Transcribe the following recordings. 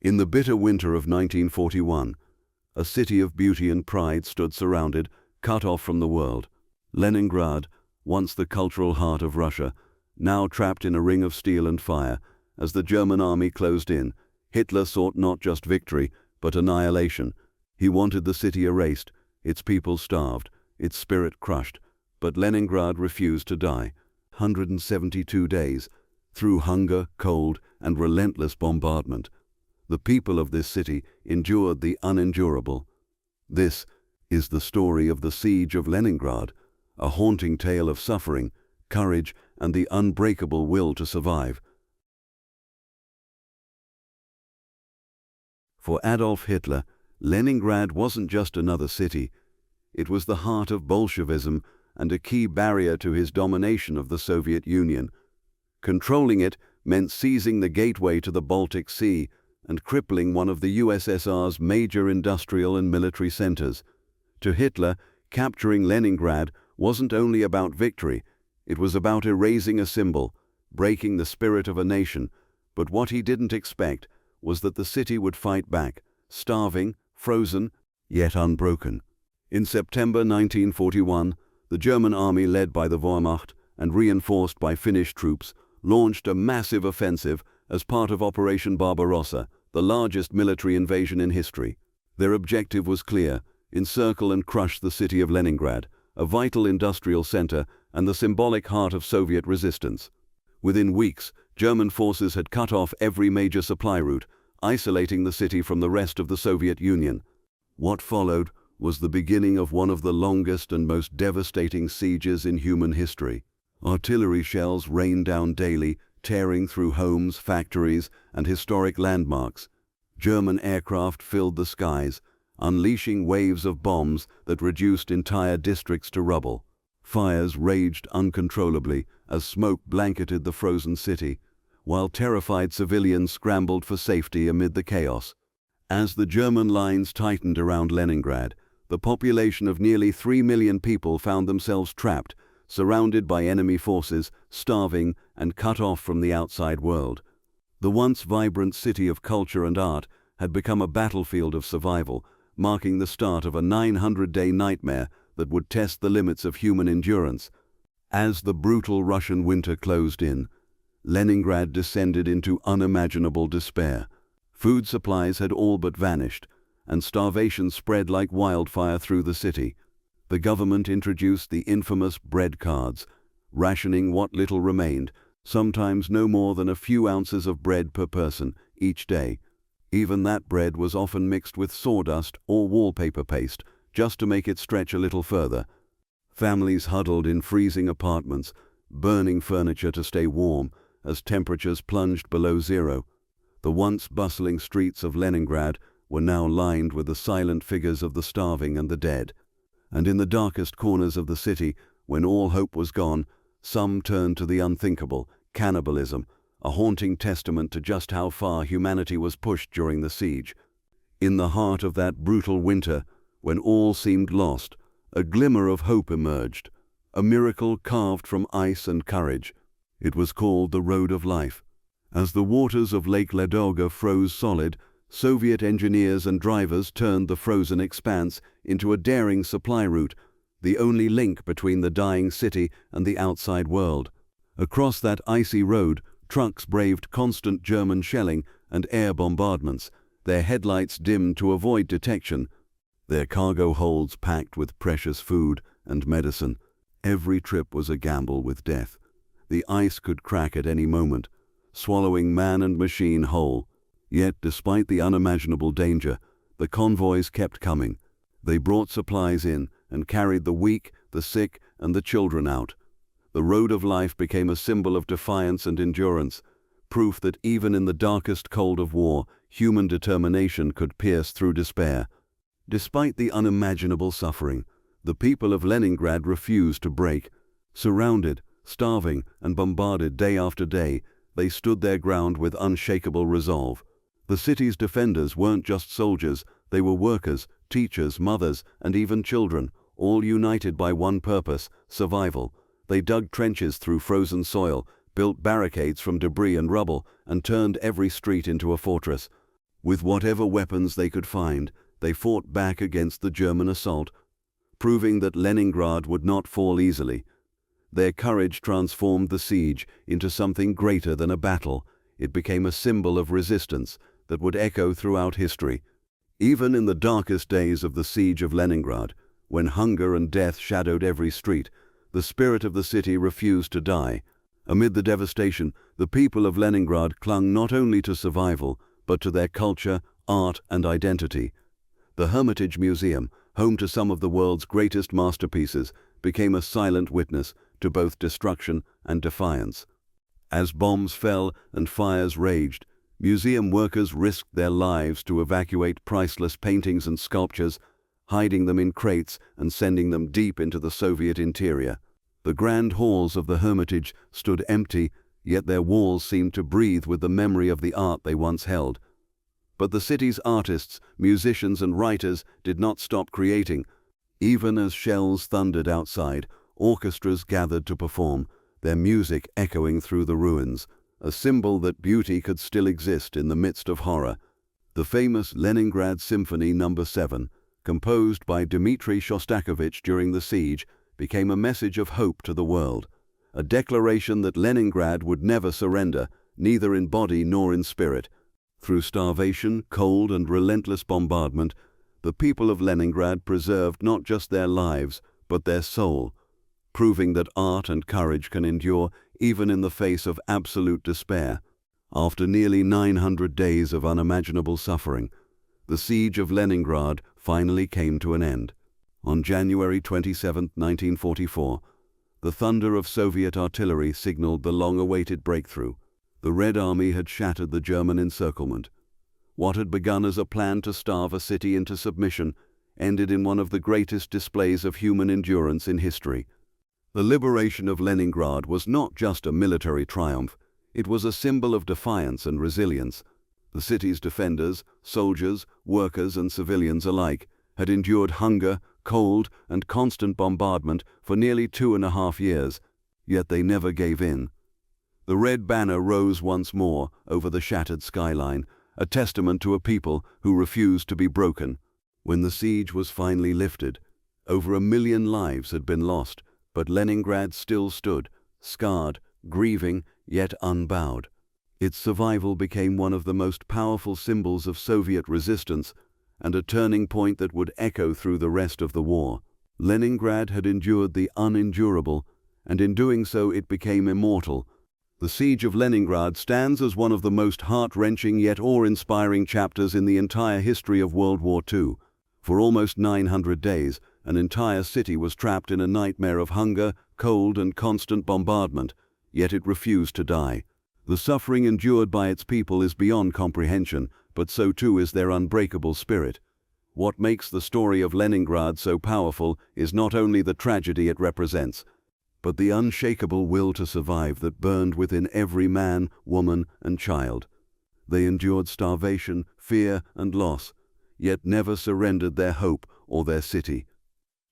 In the bitter winter of 1941, a city of beauty and pride stood surrounded, cut off from the world. Leningrad, once the cultural heart of Russia, now trapped in a ring of steel and fire. As the German army closed in, Hitler sought not just victory, but annihilation. He wanted the city erased, its people starved, its spirit crushed. But Leningrad refused to die. 172 days, through hunger, cold, and relentless bombardment, the people of this city endured the unendurable. This is the story of the Siege of Leningrad, a haunting tale of suffering, courage, and the unbreakable will to survive. For Adolf Hitler, Leningrad wasn't just another city. It was the heart of Bolshevism and a key barrier to his domination of the Soviet Union. Controlling it meant seizing the gateway to the Baltic Sea and crippling one of the USSR's major industrial and military centers. To Hitler, capturing Leningrad wasn't only about victory, it was about erasing a symbol, breaking the spirit of a nation. But what he didn't expect was that the city would fight back, starving, frozen, yet unbroken. In September 1941, the German army, led by the Wehrmacht and reinforced by Finnish troops, launched a massive offensive as part of Operation Barbarossa, the largest military invasion in history. Their objective was clear: encircle and crush the city of Leningrad, a vital industrial center and the symbolic heart of Soviet resistance. Within weeks, German forces had cut off every major supply route, isolating the city from the rest of the Soviet Union. What followed was the beginning of one of the longest and most devastating sieges in human history. Artillery shells rained down daily, tearing through homes, factories, and historic landmarks. German aircraft filled the skies, unleashing waves of bombs that reduced entire districts to rubble. Fires raged uncontrollably as smoke blanketed the frozen city, while terrified civilians scrambled for safety amid the chaos. As the German lines tightened around Leningrad, the population of nearly 3 million people found themselves trapped, surrounded by enemy forces, starving, and cut off from the outside world. The once vibrant city of culture and art had become a battlefield of survival, marking the start of a 900-day nightmare that would test the limits of human endurance. As the brutal Russian winter closed in, Leningrad descended into unimaginable despair. Food supplies had all but vanished, and starvation spread like wildfire through the city. The government introduced the infamous bread cards, rationing what little remained, sometimes no more than a few ounces of bread per person each day. Even that bread was often mixed with sawdust or wallpaper paste, just to make it stretch a little further. Families huddled in freezing apartments, burning furniture to stay warm as temperatures plunged below zero. The once bustling streets of Leningrad were now lined with the silent figures of the starving and the dead. And in the darkest corners of the city, when all hope was gone, some turned to the unthinkable: cannibalism, a haunting testament to just how far humanity was pushed during the siege. In the heart of that brutal winter, when all seemed lost, a glimmer of hope emerged, a miracle carved from ice and courage. It was called the Road of Life. As the waters of Lake Ladoga froze solid, Soviet engineers and drivers turned the frozen expanse into a daring supply route, the only link between the dying city and the outside world. Across that icy road, trucks braved constant German shelling and air bombardments, their headlights dimmed to avoid detection, their cargo holds packed with precious food and medicine. Every trip was a gamble with death. The ice could crack at any moment, swallowing man and machine whole. Yet, despite the unimaginable danger, the convoys kept coming. They brought supplies in and carried the weak, the sick, and the children out. The Road of Life became a symbol of defiance and endurance, proof that even in the darkest cold of war, human determination could pierce through despair. Despite the unimaginable suffering, the people of Leningrad refused to break. Surrounded, starving, and bombarded day after day, they stood their ground with unshakable resolve. The city's defenders weren't just soldiers, they were workers, teachers, mothers, and even children, all united by one purpose: survival. They dug trenches through frozen soil, built barricades from debris and rubble, and turned every street into a fortress. With whatever weapons they could find, they fought back against the German assault, proving that Leningrad would not fall easily. Their courage transformed the siege into something greater than a battle. It became a symbol of resistance that would echo throughout history. Even in the darkest days of the Siege of Leningrad, when hunger and death shadowed every street, the spirit of the city refused to die. Amid the devastation, the people of Leningrad clung not only to survival, but to their culture, art, and identity. The Hermitage Museum, home to some of the world's greatest masterpieces, became a silent witness to both destruction and defiance. As bombs fell and fires raged, museum workers risked their lives to evacuate priceless paintings and sculptures, hiding them in crates and sending them deep into the Soviet interior. The grand halls of the Hermitage stood empty, yet their walls seemed to breathe with the memory of the art they once held. But the city's artists, musicians, and writers did not stop creating. Even as shells thundered outside, orchestras gathered to perform, their music echoing through the ruins, a symbol that beauty could still exist in the midst of horror. The famous Leningrad Symphony No. 7, composed by Dmitri Shostakovich during the siege, became a message of hope to the world, a declaration that Leningrad would never surrender, neither in body nor in spirit. Through starvation, cold, and relentless bombardment, the people of Leningrad preserved not just their lives, but their soul, proving that art and courage can endure even in the face of absolute despair. After nearly 900 days of unimaginable suffering, the Siege of Leningrad finally came to an end. On January 27, 1944, the thunder of Soviet artillery signaled the long-awaited breakthrough. The Red Army had shattered the German encirclement. What had begun as a plan to starve a city into submission ended in one of the greatest displays of human endurance in history. The liberation of Leningrad was not just a military triumph, it was a symbol of defiance and resilience. The city's defenders, soldiers, workers, and civilians alike, had endured hunger, cold, and constant bombardment for nearly 2.5 years, yet they never gave in. The red banner rose once more over the shattered skyline, a testament to a people who refused to be broken. When the siege was finally lifted, over 1 million lives had been lost, but Leningrad still stood, scarred, grieving, yet unbowed. Its survival became one of the most powerful symbols of Soviet resistance and a turning point that would echo through the rest of the war. Leningrad had endured the unendurable, and in doing so it became immortal. The Siege of Leningrad stands as one of the most heart-wrenching yet awe-inspiring chapters in the entire history of World War II. For almost 900 days, an entire city was trapped in a nightmare of hunger, cold, and constant bombardment, yet it refused to die. The suffering endured by its people is beyond comprehension, but so too is their unbreakable spirit. What makes the story of Leningrad so powerful is not only the tragedy it represents, but the unshakable will to survive that burned within every man, woman, and child. They endured starvation, fear, and loss, yet never surrendered their hope or their city.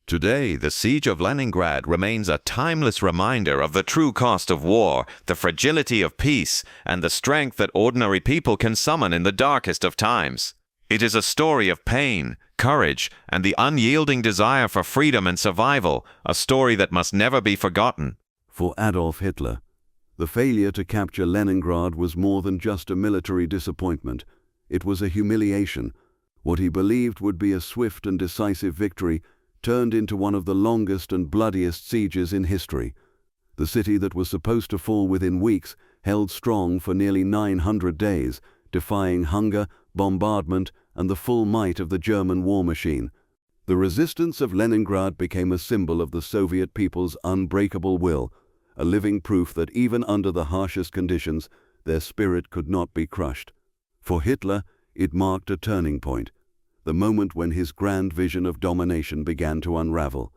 Today, the Siege of Leningrad remains a timeless reminder of the true cost of war, the fragility of peace, and the strength that ordinary people can summon in the darkest of times. It is a story of pain, courage, and the unyielding desire for freedom and survival, a story that must never be forgotten. For Adolf Hitler, the failure to capture Leningrad was more than just a military disappointment. It was a humiliation. What he believed would be a swift and decisive victory turned into one of the longest and bloodiest sieges in history. The city that was supposed to fall within weeks held strong for nearly 900 days, defying hunger, bombardment, and the full might of the German war machine. The resistance of Leningrad became a symbol of the Soviet people's unbreakable will, a living proof that even under the harshest conditions, their spirit could not be crushed. For Hitler, it marked a turning point, the moment when his grand vision of domination began to unravel.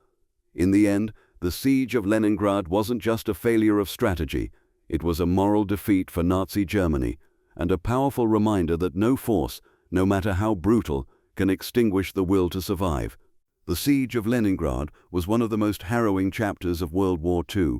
In the end, the Siege of Leningrad wasn't just a failure of strategy, it was a moral defeat for Nazi Germany, and a powerful reminder that no force, no matter how brutal, can extinguish the will to survive. The Siege of Leningrad was one of the most harrowing chapters of World War II.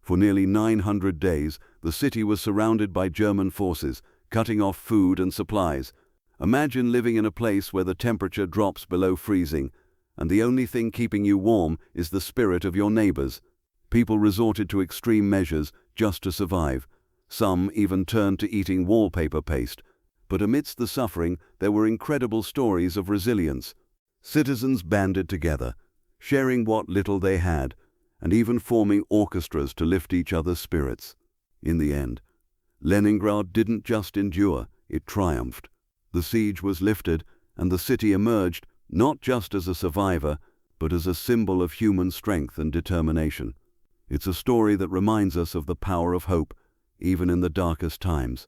For nearly 900 days, the city was surrounded by German forces, cutting off food and supplies. Imagine living in a place where the temperature drops below freezing, and the only thing keeping you warm is the spirit of your neighbors. People resorted to extreme measures just to survive. Some even turned to eating wallpaper paste. But amidst the suffering, there were incredible stories of resilience. Citizens banded together, sharing what little they had, and even forming orchestras to lift each other's spirits. In the end, Leningrad didn't just endure, it triumphed. The siege was lifted, and the city emerged not just as a survivor, but as a symbol of human strength and determination. It's a story that reminds us of the power of hope, even in the darkest times.